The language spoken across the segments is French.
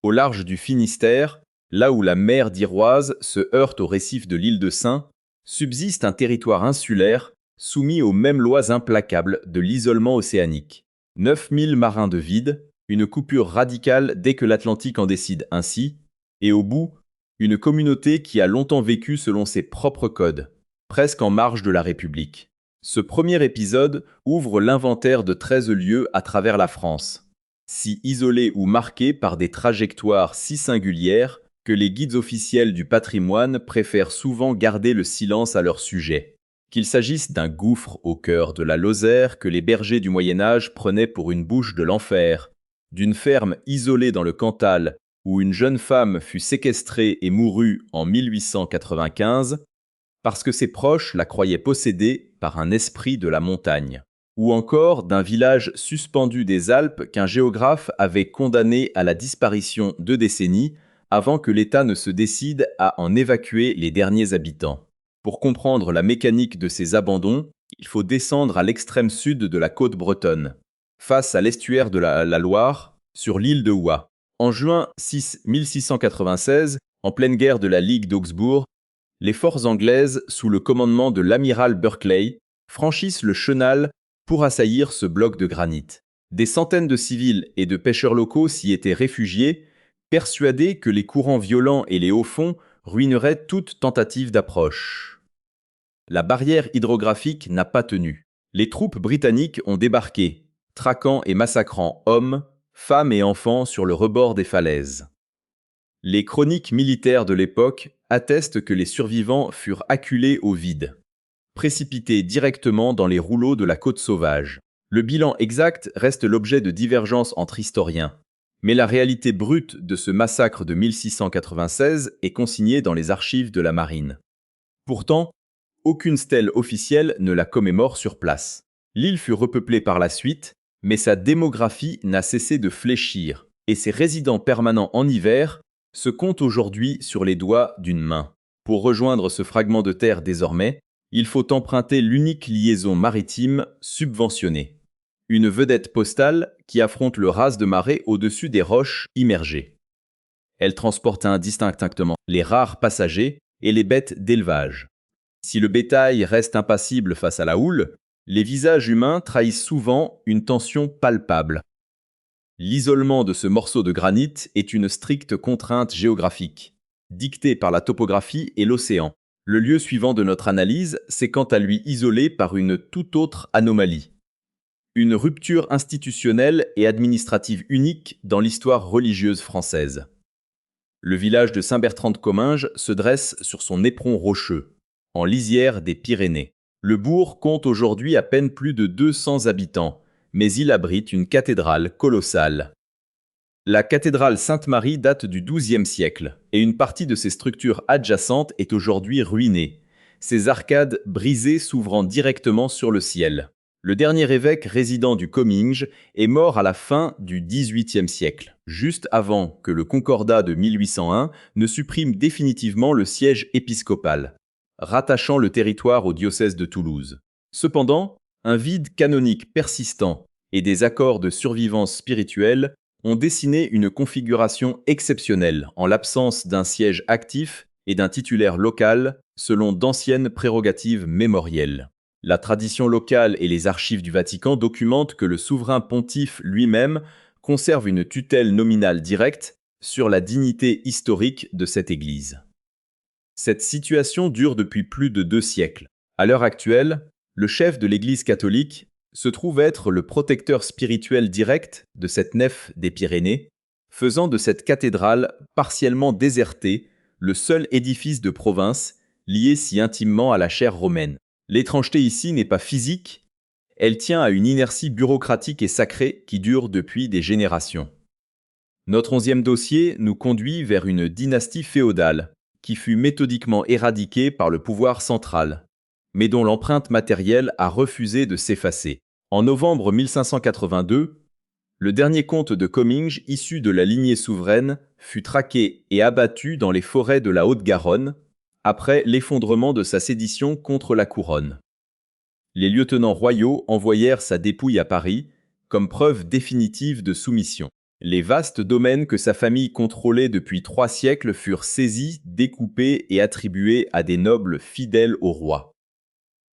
Au large du Finistère, là où la mer d'Iroise se heurte au récif de l'île de Sein, subsiste un territoire insulaire soumis aux mêmes lois implacables de l'isolement océanique. 9000 marins de vide, une coupure radicale dès que l'Atlantique en décide ainsi, et au bout, une communauté qui a longtemps vécu selon ses propres codes, presque en marge de la République. Ce premier épisode ouvre l'inventaire de 13 lieux à travers la France, si isolés ou marqués par des trajectoires si singulières que les guides officiels du patrimoine préfèrent souvent garder le silence à leur sujet. Qu'il s'agisse d'un gouffre au cœur de la Lozère que les bergers du Moyen-Âge prenaient pour une bouche de l'enfer, d'une ferme isolée dans le Cantal où une jeune femme fut séquestrée et mourut en 1895, parce que ses proches la croyaient possédée par un esprit de la montagne. Ou encore d'un village suspendu des Alpes qu'un géographe avait condamné à la disparition 2 décennies avant que l'État ne se décide à en évacuer les derniers habitants. Pour comprendre la mécanique de ces abandons, il faut descendre à l'extrême sud de la côte bretonne, face à l'estuaire de la Loire, sur l'île de Ouat. En juin 1696, en pleine guerre de la Ligue d'Augsbourg, les forces anglaises, sous le commandement de l'amiral Berkeley, franchissent le Chenal pour assaillir ce bloc de granit. Des centaines de civils et de pêcheurs locaux s'y étaient réfugiés, persuadés que les courants violents et les hauts fonds ruineraient toute tentative d'approche. La barrière hydrographique n'a pas tenu. Les troupes britanniques ont débarqué, traquant et massacrant hommes, femmes et enfants sur le rebord des falaises. Les chroniques militaires de l'époque attestent que les survivants furent acculés au vide, précipités directement dans les rouleaux de la côte sauvage. Le bilan exact reste l'objet de divergences entre historiens, mais la réalité brute de ce massacre de 1696 est consignée dans les archives de la marine. Pourtant, aucune stèle officielle ne la commémore sur place. L'île fut repeuplée par la suite, mais sa démographie n'a cessé de fléchir, et ses résidents permanents en hiver se comptent aujourd'hui sur les doigts d'une main. Pour rejoindre ce fragment de terre désormais, il faut emprunter l'unique liaison maritime subventionnée. Une vedette postale qui affronte le raz de marée au-dessus des roches immergées. Elle transporte indistinctement les rares passagers et les bêtes d'élevage. Si le bétail reste impassible face à la houle, les visages humains trahissent souvent une tension palpable. L'isolement de ce morceau de granit est une stricte contrainte géographique, dictée par la topographie et l'océan. Le lieu suivant de notre analyse s'est quant à lui isolé par une toute autre anomalie. Une rupture institutionnelle et administrative unique dans l'histoire religieuse française. Le village de Saint-Bertrand-de-Comminges se dresse sur son éperon rocheux, en lisière des Pyrénées. Le bourg compte aujourd'hui à peine plus de 200 habitants, mais il abrite une cathédrale colossale. La cathédrale Sainte-Marie date du XIIe siècle, et une partie de ses structures adjacentes est aujourd'hui ruinée, ses arcades brisées s'ouvrant directement sur le ciel. Le dernier évêque résident du Comminges est mort à la fin du XVIIIe siècle, juste avant que le Concordat de 1801 ne supprime définitivement le siège épiscopal, rattachant le territoire au diocèse de Toulouse. Cependant, un vide canonique persistant et des accords de survivance spirituelle ont dessiné une configuration exceptionnelle en l'absence d'un siège actif et d'un titulaire local selon d'anciennes prérogatives mémorielles. La tradition locale et les archives du Vatican documentent que le souverain pontife lui-même conserve une tutelle nominale directe sur la dignité historique de cette église. Cette situation dure depuis plus de 2 siècles. À l'heure actuelle, le chef de l'Église catholique se trouve être le protecteur spirituel direct de cette nef des Pyrénées, faisant de cette cathédrale partiellement désertée le seul édifice de province lié si intimement à la chaire romaine. L'étrangeté ici n'est pas physique, elle tient à une inertie bureaucratique et sacrée qui dure depuis des générations. Notre 11e dossier nous conduit vers une dynastie féodale qui fut méthodiquement éradiquée par le pouvoir central, mais dont l'empreinte matérielle a refusé de s'effacer. En novembre 1582, le dernier comte de Comminges, issu de la lignée souveraine, fut traqué et abattu dans les forêts de la Haute-Garonne, après l'effondrement de sa sédition contre la couronne. Les lieutenants royaux envoyèrent sa dépouille à Paris, comme preuve définitive de soumission. Les vastes domaines que sa famille contrôlait depuis 3 siècles furent saisis, découpés et attribués à des nobles fidèles au roi.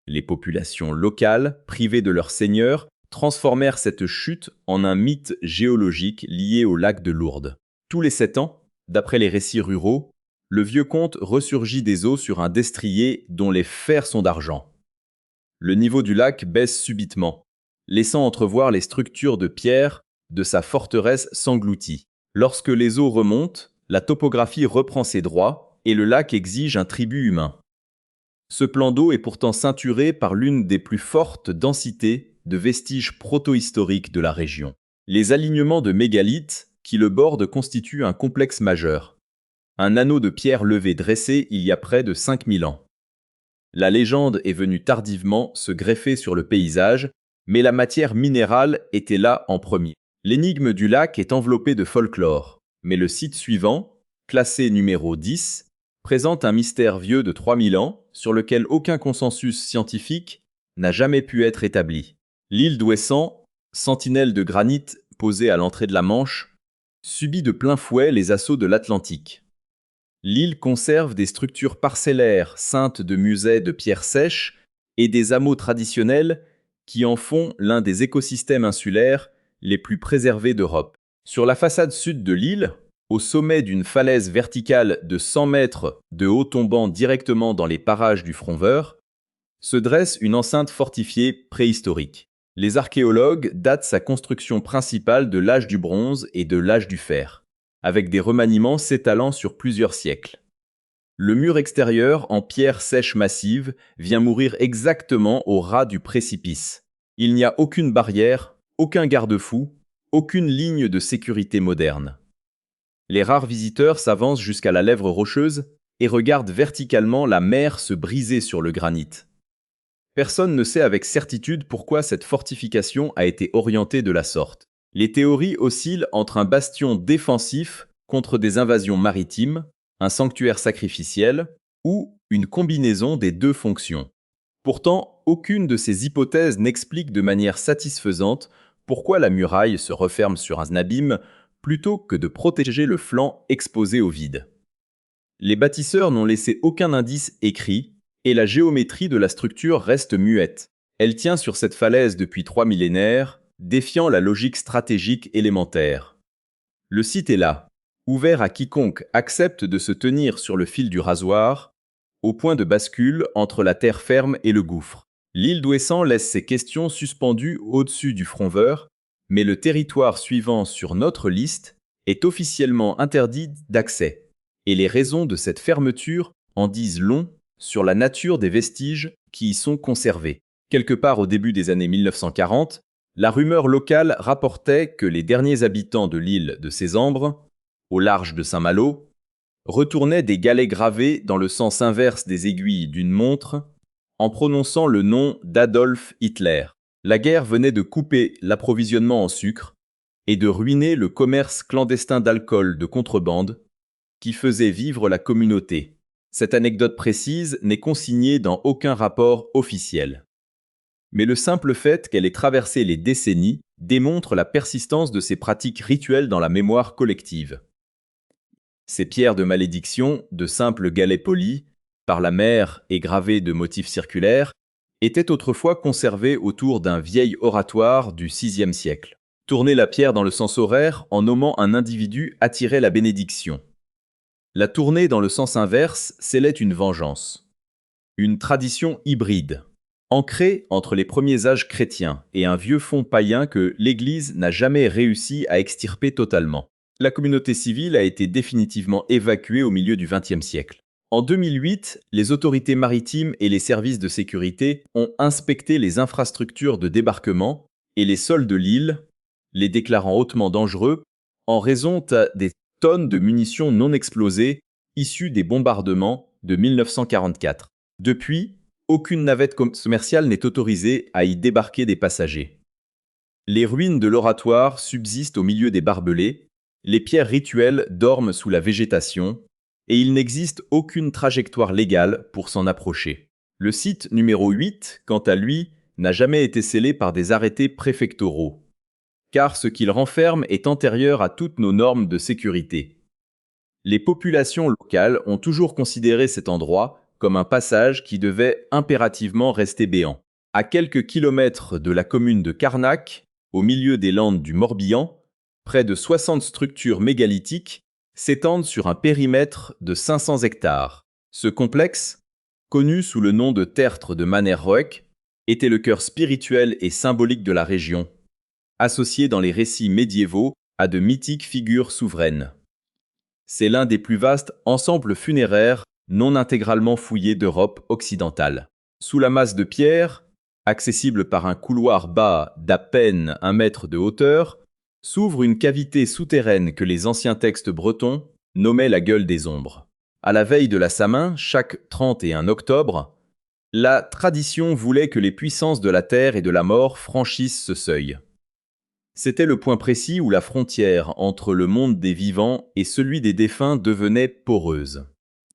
Les populations locales, privées de leurs seigneurs, transformèrent cette chute en un mythe géologique lié au lac de Lourdes. Tous les 7 ans, d'après les récits ruraux, le vieux comte ressurgit des eaux sur un destrier dont les fers sont d'argent. Le niveau du lac baisse subitement, laissant entrevoir les structures de pierre de sa forteresse s'engloutie. Lorsque les eaux remontent, la topographie reprend ses droits et le lac exige un tribut humain. Ce plan d'eau est pourtant ceinturé par l'une des plus fortes densités de vestiges protohistoriques de la région. Les alignements de mégalithes qui le bordent constituent un complexe majeur. Un anneau de pierre levée dressé il y a près de 5000 ans. La légende est venue tardivement se greffer sur le paysage, mais la matière minérale était là en premier. L'énigme du lac est enveloppée de folklore, mais le site suivant, classé numéro 10, présente un mystère vieux de 3000 ans sur lequel aucun consensus scientifique n'a jamais pu être établi. L'île d'Ouessant, sentinelle de granit posée à l'entrée de la Manche, subit de plein fouet les assauts de l'Atlantique. L'île conserve des structures parcellaires ceintes de musets de pierres sèches et des hameaux traditionnels qui en font l'un des écosystèmes insulaires les plus préservés d'Europe. Sur la façade sud de l'île, au sommet d'une falaise verticale de 100 mètres de haut tombant directement dans les parages du Fromveur, se dresse une enceinte fortifiée préhistorique. Les archéologues datent sa construction principale de l'âge du bronze et de l'âge du fer, avec des remaniements s'étalant sur plusieurs siècles. Le mur extérieur en pierre sèche massive vient mourir exactement au ras du précipice. Il n'y a aucune barrière, aucun garde-fou, aucune ligne de sécurité moderne. Les rares visiteurs s'avancent jusqu'à la lèvre rocheuse et regardent verticalement la mer se briser sur le granit. Personne ne sait avec certitude pourquoi cette fortification a été orientée de la sorte. Les théories oscillent entre un bastion défensif contre des invasions maritimes, un sanctuaire sacrificiel ou une combinaison des deux fonctions. Pourtant, aucune de ces hypothèses n'explique de manière satisfaisante pourquoi la muraille se referme sur un abîme plutôt que de protéger le flanc exposé au vide. Les bâtisseurs n'ont laissé aucun indice écrit et la géométrie de la structure reste muette. Elle tient sur cette falaise depuis 3 millénaires, défiant la logique stratégique élémentaire. Le site est là, ouvert à quiconque accepte de se tenir sur le fil du rasoir, au point de bascule entre la terre ferme et le gouffre. L'île d'Ouessant laisse ses questions suspendues au-dessus du Fromveur, mais le territoire suivant sur notre liste est officiellement interdit d'accès, et les raisons de cette fermeture en disent long sur la nature des vestiges qui y sont conservés. Quelque part au début des années 1940, la rumeur locale rapportait que les derniers habitants de l'île de Sésambre, au large de Saint-Malo, retournaient des galets gravés dans le sens inverse des aiguilles d'une montre en prononçant le nom d'Adolf Hitler. La guerre venait de couper l'approvisionnement en sucre et de ruiner le commerce clandestin d'alcool de contrebande qui faisait vivre la communauté. Cette anecdote précise n'est consignée dans aucun rapport officiel. Mais le simple fait qu'elle ait traversé les décennies démontre la persistance de ces pratiques rituelles dans la mémoire collective. Ces pierres de malédiction, de simples galets polis, par la mer et gravés de motifs circulaires, étaient autrefois conservées autour d'un vieil oratoire du VIe siècle. Tourner la pierre dans le sens horaire en nommant un individu attirait la bénédiction. La tourner dans le sens inverse scellait une vengeance. Une tradition hybride, ancrée entre les premiers âges chrétiens et un vieux fond païen que l'Église n'a jamais réussi à extirper totalement. La communauté civile a été définitivement évacuée au milieu du XXe siècle. En 2008, les autorités maritimes et les services de sécurité ont inspecté les infrastructures de débarquement et les sols de l'île, les déclarant hautement dangereux en raison des tonnes de munitions non explosées issues des bombardements de 1944. Depuis, aucune navette commerciale n'est autorisée à y débarquer des passagers. Les ruines de l'oratoire subsistent au milieu des barbelés, les pierres rituelles dorment sous la végétation, et il n'existe aucune trajectoire légale pour s'en approcher. Le site numéro 8, quant à lui, n'a jamais été scellé par des arrêtés préfectoraux. car ce qu'il renferme est antérieur à toutes nos normes de sécurité. Les populations locales ont toujours considéré cet endroit comme un passage qui devait impérativement rester béant. À quelques kilomètres de la commune de Carnac, au milieu des landes du Morbihan, près de 60 structures mégalithiques s'étendent sur un périmètre de 500 hectares. Ce complexe, connu sous le nom de tertre de Mannerhoek, était le cœur spirituel et symbolique de la région, associé dans les récits médiévaux à de mythiques figures souveraines. C'est l'un des plus vastes ensembles funéraires non intégralement fouillés d'Europe occidentale. Sous la masse de pierre, accessible par un couloir bas d'à peine 1 mètre de hauteur, s'ouvre une cavité souterraine que les anciens textes bretons nommaient la gueule des ombres. À la veille de la Samin, chaque 31 octobre, la tradition voulait que les puissances de la terre et de la mort franchissent ce seuil. C'était le point précis où la frontière entre le monde des vivants et celui des défunts devenait poreuse.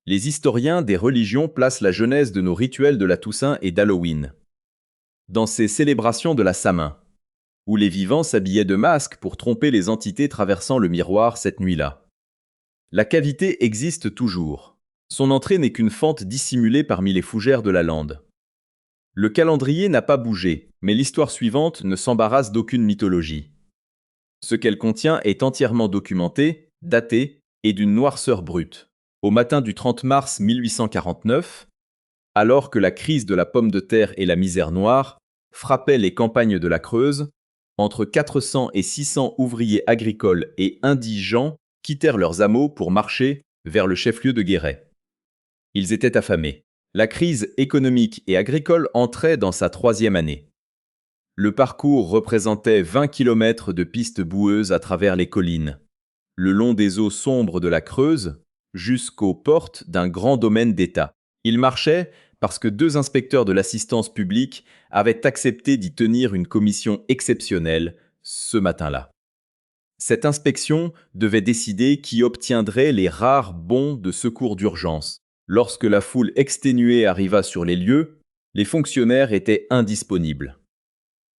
Les historiens des religions placent la genèse de nos rituels de la Toussaint et d'Halloween dans ces célébrations de la Samin, où les vivants s'habillaient de masques pour tromper les entités traversant le miroir cette nuit-là. La cavité existe toujours. Son entrée n'est qu'une fente dissimulée parmi les fougères de la lande. Le calendrier n'a pas bougé, mais l'histoire suivante ne s'embarrasse d'aucune mythologie. Ce qu'elle contient est entièrement documenté, daté et d'une noirceur brute. Au matin du 30 mars 1849, alors que la crise de la pomme de terre et la misère noire frappaient les campagnes de la Creuse, entre 400 et 600 ouvriers agricoles et indigents quittèrent leurs hameaux pour marcher vers le chef-lieu de Guéret. Ils étaient affamés. La crise économique et agricole entrait dans sa 3e année. Le parcours représentait 20 km de pistes boueuses à travers les collines, le long des eaux sombres de la Creuse, jusqu'aux portes d'un grand domaine d'État. Ils marchaient parce que 2 inspecteurs de l'assistance publique avaient accepté d'y tenir une commission exceptionnelle ce matin-là. Cette inspection devait décider qui obtiendrait les rares bons de secours d'urgence. Lorsque la foule exténuée arriva sur les lieux, les fonctionnaires étaient indisponibles.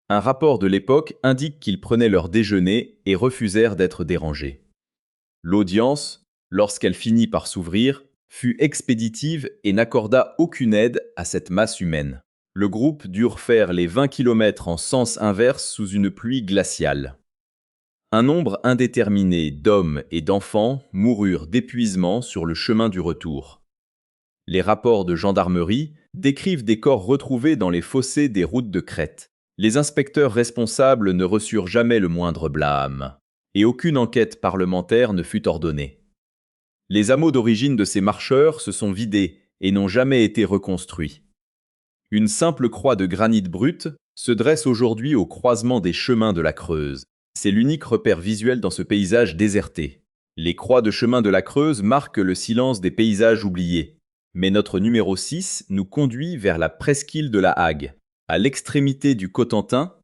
Un rapport de l'époque indique qu'ils prenaient leur déjeuner et refusèrent d'être dérangés. L'audience, lorsqu'elle finit par s'ouvrir, fut expéditive et n'accorda aucune aide à cette masse humaine. Le groupe durent faire les 20 km en sens inverse sous une pluie glaciale. Un nombre indéterminé d'hommes et d'enfants moururent d'épuisement sur le chemin du retour. Les rapports de gendarmerie décrivent des corps retrouvés dans les fossés des routes de crête. Les inspecteurs responsables ne reçurent jamais le moindre blâme, et aucune enquête parlementaire ne fut ordonnée. Les hameaux d'origine de ces marcheurs se sont vidés et n'ont jamais été reconstruits. Une simple croix de granit brut se dresse aujourd'hui au croisement des chemins de la Creuse. C'est l'unique repère visuel dans ce paysage déserté. Les croix de chemin de la Creuse marquent le silence des paysages oubliés. Mais notre numéro 6 nous conduit vers la presqu'île de la Hague. À l'extrémité du Cotentin,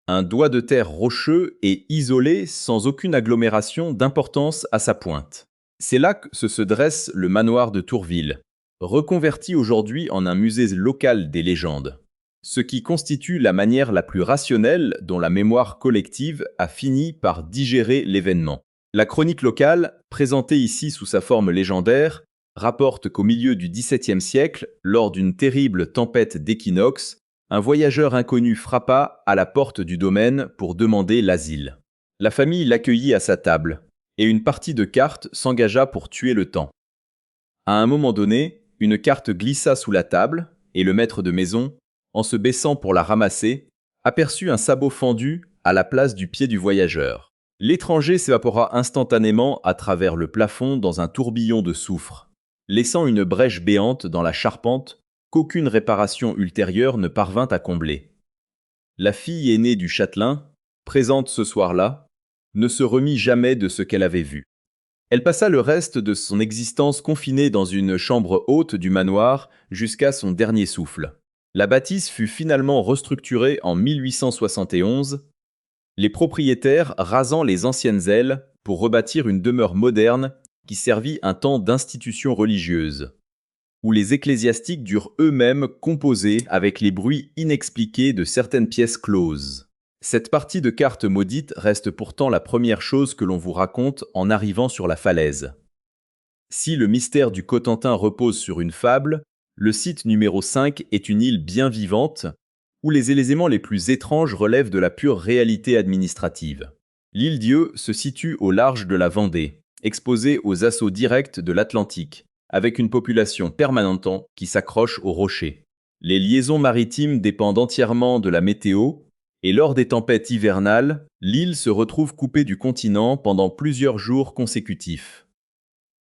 un doigt de terre rocheux et isolé sans aucune agglomération d'importance à sa pointe. C'est là que se dresse le manoir de Tourville, reconverti aujourd'hui en un musée local des légendes, ce qui constitue la manière la plus rationnelle dont la mémoire collective a fini par digérer l'événement. La chronique locale, présentée ici sous sa forme légendaire, rapporte qu'au milieu du XVIIe siècle, lors d'une terrible tempête d'équinoxe, un voyageur inconnu frappa à la porte du domaine pour demander l'asile. La famille l'accueillit à sa table, et une partie de cartes s'engagea pour tuer le temps. À un moment donné, une carte glissa sous la table, et le maître de maison, en se baissant pour la ramasser, aperçut un sabot fendu à la place du pied du voyageur. L'étranger s'évapora instantanément à travers le plafond dans un tourbillon de soufre, laissant une brèche béante dans la charpente qu'aucune réparation ultérieure ne parvint à combler. La fille aînée du châtelain, présente ce soir-là, ne se remit jamais de ce qu'elle avait vu. Elle passa le reste de son existence confinée dans une chambre haute du manoir jusqu'à son dernier souffle. La bâtisse fut finalement restructurée en 1871, les propriétaires rasant les anciennes ailes pour rebâtir une demeure moderne qui servit un temps d'institution religieuse, où les ecclésiastiques durent eux-mêmes composer avec les bruits inexpliqués de certaines pièces closes. Cette partie de carte maudite reste pourtant la première chose que l'on vous raconte en arrivant sur la falaise. Si le mystère du Cotentin repose sur une fable, le site numéro 5 est une île bien vivante, où les éléments les plus étranges relèvent de la pure réalité administrative. L'île Dieu se situe au large de la Vendée, exposée aux assauts directs de l'Atlantique, avec une population permanente qui s'accroche aux rochers. Les liaisons maritimes dépendent entièrement de la météo, et lors des tempêtes hivernales, l'île se retrouve coupée du continent pendant plusieurs jours consécutifs.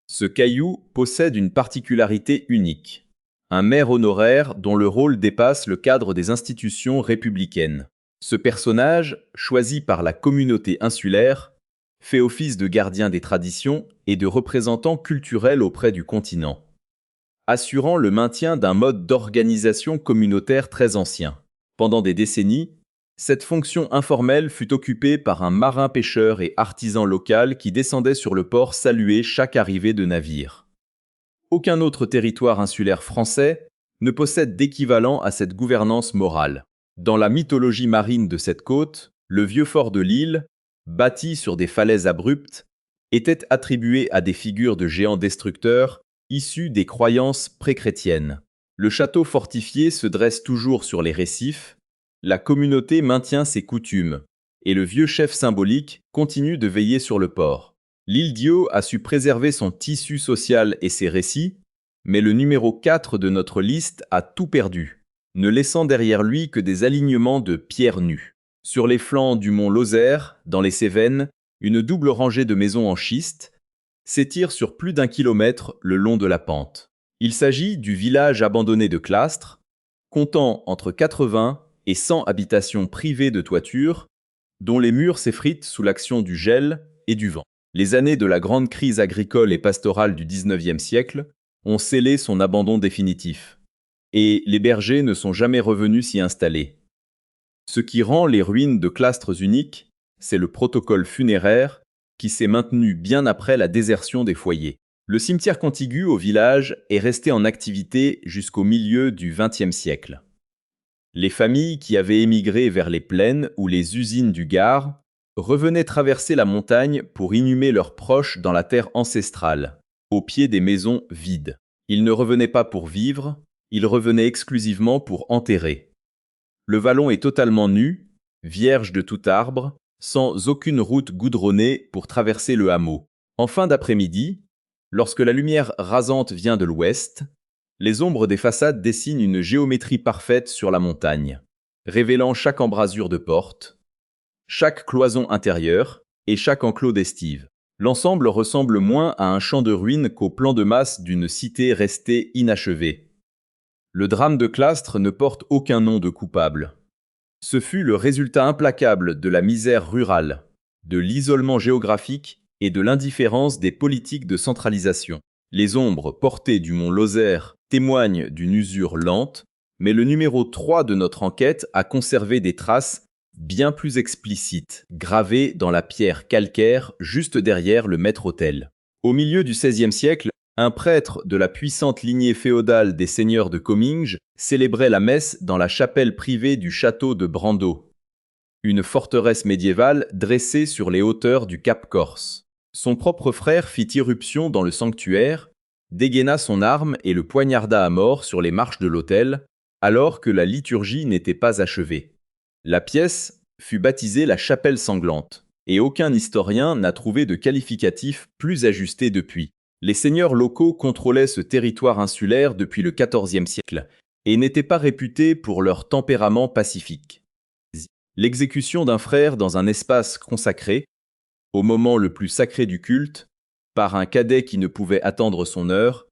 Ce caillou possède une particularité unique. Un maire honoraire dont le rôle dépasse le cadre des institutions républicaines. Ce personnage, choisi par la communauté insulaire, fait office de gardien des traditions et de représentant culturel auprès du continent, assurant le maintien d'un mode d'organisation communautaire très ancien. Pendant des décennies, cette fonction informelle fut occupée par un marin-pêcheur et artisan local qui descendait sur le port saluer chaque arrivée de navire. Aucun autre territoire insulaire français ne possède d'équivalent à cette gouvernance morale. Dans la mythologie marine de cette côte, le vieux fort de l'île, bâti sur des falaises abruptes, était attribué à des figures de géants destructeurs issus des croyances pré-chrétiennes. Le château fortifié se dresse toujours sur les récifs. La communauté maintient ses coutumes, et le vieux chef symbolique continue de veiller sur le port. L'île Dio a su préserver son tissu social et ses récits, mais le numéro 4 de notre liste a tout perdu, ne laissant derrière lui que des alignements de pierres nues. Sur les flancs du mont Lozère, dans les Cévennes, une double rangée de maisons en schiste s'étire sur plus d'1 kilomètre le long de la pente. Il s'agit du village abandonné de Clastres, comptant entre 80 et 100 habitations privées de toiture, dont les murs s'effritent sous l'action du gel et du vent. Les années de la grande crise agricole et pastorale du XIXe siècle ont scellé son abandon définitif, et les bergers ne sont jamais revenus s'y installer. Ce qui rend les ruines de Clastres uniques, c'est le protocole funéraire qui s'est maintenu bien après la désertion des foyers. Le cimetière contigu au village est resté en activité jusqu'au milieu du XXe siècle. Les familles qui avaient émigré vers les plaines ou les usines du Gard revenaient traverser la montagne pour inhumer leurs proches dans la terre ancestrale, au pied des maisons vides. Ils ne revenaient pas pour vivre, ils revenaient exclusivement pour enterrer. Le vallon est totalement nu, vierge de tout arbre, sans aucune route goudronnée pour traverser le hameau. En fin d'après-midi, lorsque la lumière rasante vient de l'ouest, les ombres des façades dessinent une géométrie parfaite sur la montagne, révélant chaque embrasure de porte, chaque cloison intérieure et chaque enclos d'estive. L'ensemble ressemble moins à un champ de ruines qu'au plan de masse d'une cité restée inachevée. Le drame de Clastres ne porte aucun nom de coupable. Ce fut le résultat implacable de la misère rurale, de l'isolement géographique et de l'indifférence des politiques de centralisation. Les ombres portées du mont Lozère témoignent d'une usure lente, mais le numéro 3 de notre enquête a conservé des traces bien plus explicites, gravées dans la pierre calcaire juste derrière le maître-autel. Au milieu du XVIe siècle, un prêtre de la puissante lignée féodale des seigneurs de Comminges célébrait la messe dans la chapelle privée du château de Brando, une forteresse médiévale dressée sur les hauteurs du Cap Corse. Son propre frère fit irruption dans le sanctuaire, dégaina son arme et le poignarda à mort sur les marches de l'autel, alors que la liturgie n'était pas achevée. La pièce fut baptisée la chapelle sanglante, et aucun historien n'a trouvé de qualificatif plus ajusté depuis. Les seigneurs locaux contrôlaient ce territoire insulaire depuis le XIVe siècle, et n'étaient pas réputés pour leur tempérament pacifique. L'exécution d'un frère dans un espace consacré, au moment le plus sacré du culte, par un cadet qui ne pouvait attendre son heure,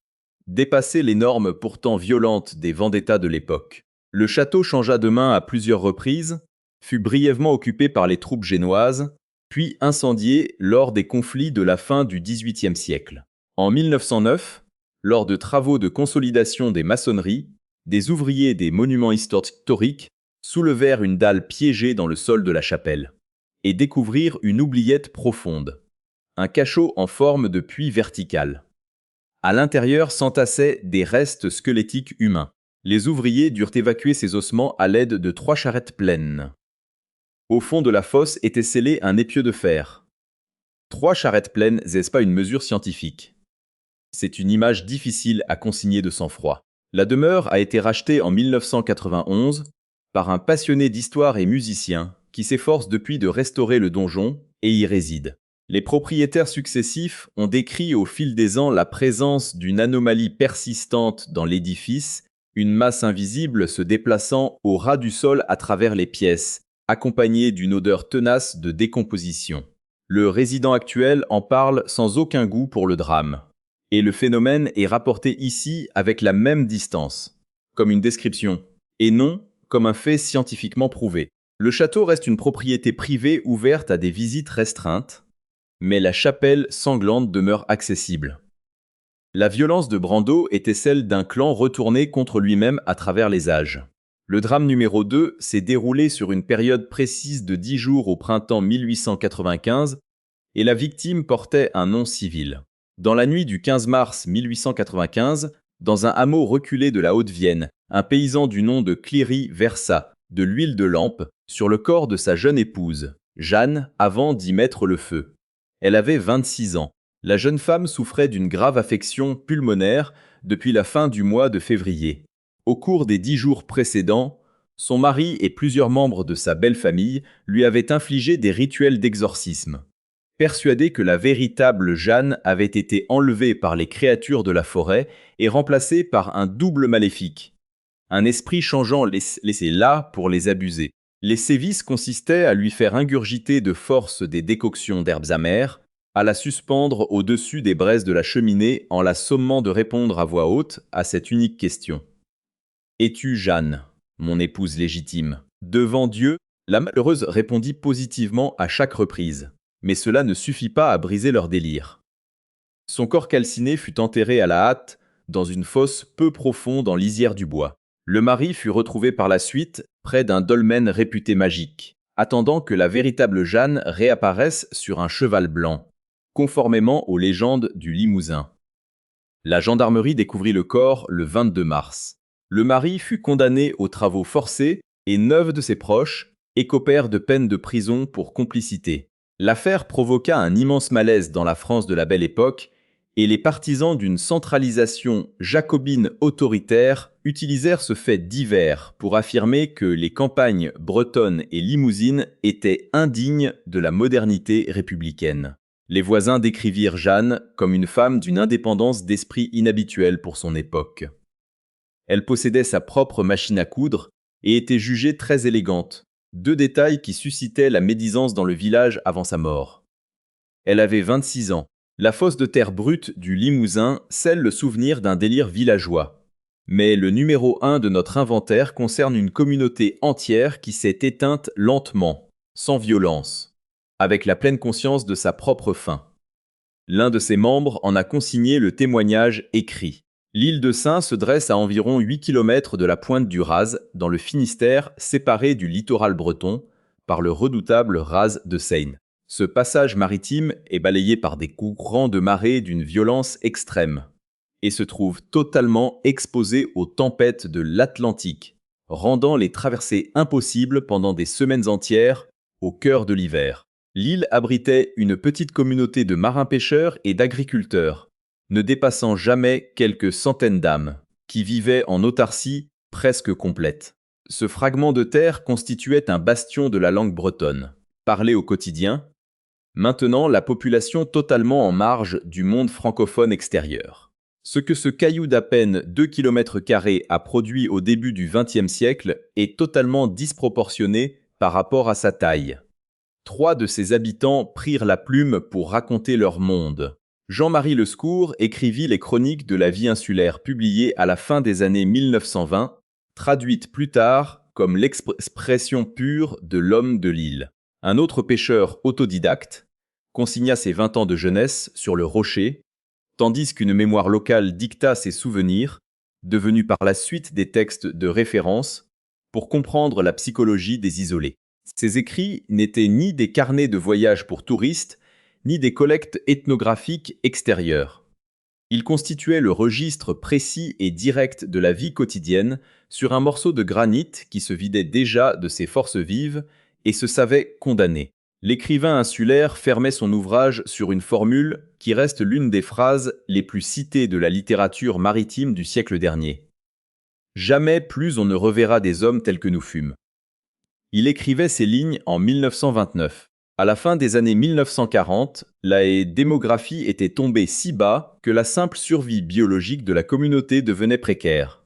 dépassait les normes pourtant violentes des vendettas de l'époque. Le château changea de main à plusieurs reprises, fut brièvement occupé par les troupes génoises, puis incendié lors des conflits de la fin du XVIIIe siècle. En 1909, lors de travaux de consolidation des maçonneries, des ouvriers des monuments historiques soulevèrent une dalle piégée dans le sol de la chapelle et découvrirent une oubliette profonde, un cachot en forme de puits vertical. À l'intérieur s'entassaient des restes squelettiques humains. Les ouvriers durent évacuer ces ossements à l'aide de 3 charrettes pleines. Au fond de la fosse était scellé un épieu de fer. 3 charrettes pleines n'est-ce pas une mesure scientifique? C'est une image difficile à consigner de sang-froid. La demeure a été rachetée en 1991 par un passionné d'histoire et musicien qui s'efforce depuis de restaurer le donjon et y réside. Les propriétaires successifs ont décrit au fil des ans la présence d'une anomalie persistante dans l'édifice, une masse invisible se déplaçant au ras du sol à travers les pièces, accompagnée d'une odeur tenace de décomposition. Le résident actuel en parle sans aucun goût pour le drame. Et le phénomène est rapporté ici avec la même distance, comme une description, et non comme un fait scientifiquement prouvé. Le château reste une propriété privée ouverte à des visites restreintes, mais la chapelle sanglante demeure accessible. La violence de Brando était celle d'un clan retourné contre lui-même à travers les âges. Le drame numéro 2 s'est déroulé sur une période précise de 10 jours au printemps 1895 et la victime portait un nom civil. Dans la nuit du 15 mars 1895, dans un hameau reculé de la Haute-Vienne, un paysan du nom de Cléry versa de l'huile de lampe sur le corps de sa jeune épouse, Jeanne, avant d'y mettre le feu. Elle avait 26 ans. La jeune femme souffrait d'une grave affection pulmonaire depuis la fin du mois de février. Au cours des 10 jours précédents, son mari et plusieurs membres de sa belle famille lui avaient infligé des rituels d'exorcisme. Persuadé que la véritable Jeanne avait été enlevée par les créatures de la forêt et remplacée par un double maléfique, un esprit changeant laissé là pour les abuser. Les sévices consistaient à lui faire ingurgiter de force des décoctions d'herbes amères, à la suspendre au-dessus des braises de la cheminée en la sommant de répondre à voix haute à cette unique question. « Es-tu Jeanne, mon épouse légitime ?» Devant Dieu, la malheureuse répondit positivement à chaque reprise. Mais cela ne suffit pas à briser leur délire. Son corps calciné fut enterré à la hâte dans une fosse peu profonde en lisière du bois. Le mari fut retrouvé par la suite près d'un dolmen réputé magique, attendant que la véritable Jeanne réapparaisse sur un cheval blanc, conformément aux légendes du Limousin. La gendarmerie découvrit le corps le 22 mars. Le mari fut condamné aux travaux forcés et 9 de ses proches écopèrent de peines de prison pour complicité. L'affaire provoqua un immense malaise dans la France de la Belle Époque et les partisans d'une centralisation jacobine autoritaire utilisèrent ce fait divers pour affirmer que les campagnes bretonnes et limousines étaient indignes de la modernité républicaine. Les voisins décrivirent Jeanne comme une femme d'une indépendance d'esprit inhabituelle pour son époque. Elle possédait sa propre machine à coudre et était jugée très élégante. 2 détails qui suscitaient la médisance dans le village avant sa mort. Elle avait 26 ans. La fosse de terre brute du Limousin scelle le souvenir d'un délire villageois. Mais le numéro 1 de notre inventaire concerne une communauté entière qui s'est éteinte lentement, sans violence, avec la pleine conscience de sa propre fin. L'un de ses membres en a consigné le témoignage écrit. L'île de Saint se dresse à environ 8 km de la pointe du Raz, dans le Finistère, séparé du littoral breton par le redoutable Raz de Seine. Ce passage maritime est balayé par des courants de marée d'une violence extrême et se trouve totalement exposé aux tempêtes de l'Atlantique, rendant les traversées impossibles pendant des semaines entières au cœur de l'hiver. L'île abritait une petite communauté de marins-pêcheurs et d'agriculteurs, ne dépassant jamais quelques centaines d'âmes, qui vivaient en autarcie presque complète. Ce fragment de terre constituait un bastion de la langue bretonne, parlée au quotidien, maintenant la population totalement en marge du monde francophone extérieur. Ce que ce caillou d'à peine 2 km² a produit au début du XXe siècle est totalement disproportionné par rapport à sa taille. 3 de ses habitants prirent la plume pour raconter leur monde. Jean-Marie Lescour écrivit les chroniques de la vie insulaire publiées à la fin des années 1920, traduites plus tard comme l'expression pure de l'homme de l'île. Un autre pêcheur autodidacte consigna ses 20 ans de jeunesse sur le rocher, tandis qu'une mémoire locale dicta ses souvenirs, devenus par la suite des textes de référence, pour comprendre la psychologie des isolés. Ces écrits n'étaient ni des carnets de voyage pour touristes, ni des collectes ethnographiques extérieures. Ils constituaient le registre précis et direct de la vie quotidienne sur un morceau de granit qui se vidait déjà de ses forces vives et se savait condamné. L'écrivain insulaire fermait son ouvrage sur une formule qui reste l'une des phrases les plus citées de la littérature maritime du siècle dernier. Jamais plus on ne reverra des hommes tels que nous fûmes. Il écrivait ces lignes en 1929. À la fin des années 1940, la démographie était tombée si bas que la simple survie biologique de la communauté devenait précaire.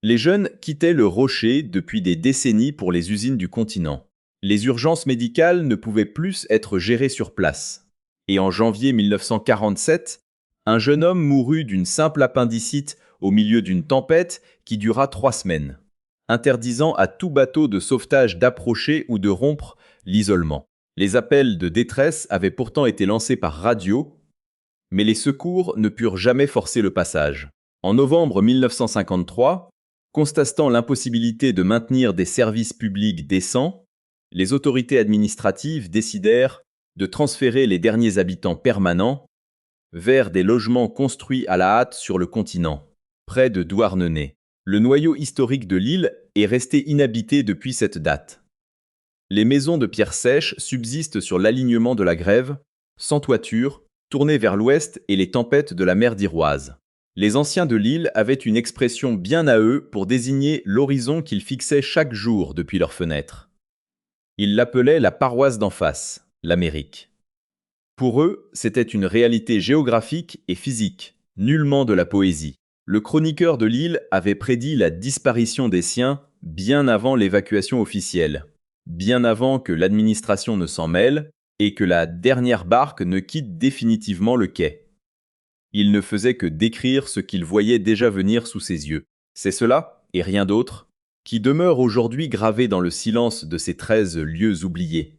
Les jeunes quittaient le rocher depuis des décennies pour les usines du continent. Les urgences médicales ne pouvaient plus être gérées sur place. Et en janvier 1947, un jeune homme mourut d'une simple appendicite au milieu d'une tempête qui dura 3 semaines, interdisant à tout bateau de sauvetage d'approcher ou de rompre l'isolement. Les appels de détresse avaient pourtant été lancés par radio, mais les secours ne purent jamais forcer le passage. En novembre 1953, constatant l'impossibilité de maintenir des services publics décents, les autorités administratives décidèrent de transférer les derniers habitants permanents vers des logements construits à la hâte sur le continent, près de Douarnenez. Le noyau historique de l'île est resté inhabité depuis cette date. Les maisons de pierre sèche subsistent sur l'alignement de la Grève, sans toiture, tournées vers l'ouest et les tempêtes de la mer d'Iroise. Les anciens de l'île avaient une expression bien à eux pour désigner l'horizon qu'ils fixaient chaque jour depuis leurs fenêtres. Ils l'appelaient la paroisse d'en face, l'Amérique. Pour eux, c'était une réalité géographique et physique, nullement de la poésie. Le chroniqueur de l'île avait prédit la disparition des siens bien avant l'évacuation officielle, bien avant que l'administration ne s'en mêle et que la dernière barque ne quitte définitivement le quai. Il ne faisait que décrire ce qu'il voyait déjà venir sous ses yeux. C'est cela, et rien d'autre, qui demeure aujourd'hui gravé dans le silence de ces 13 lieux oubliés.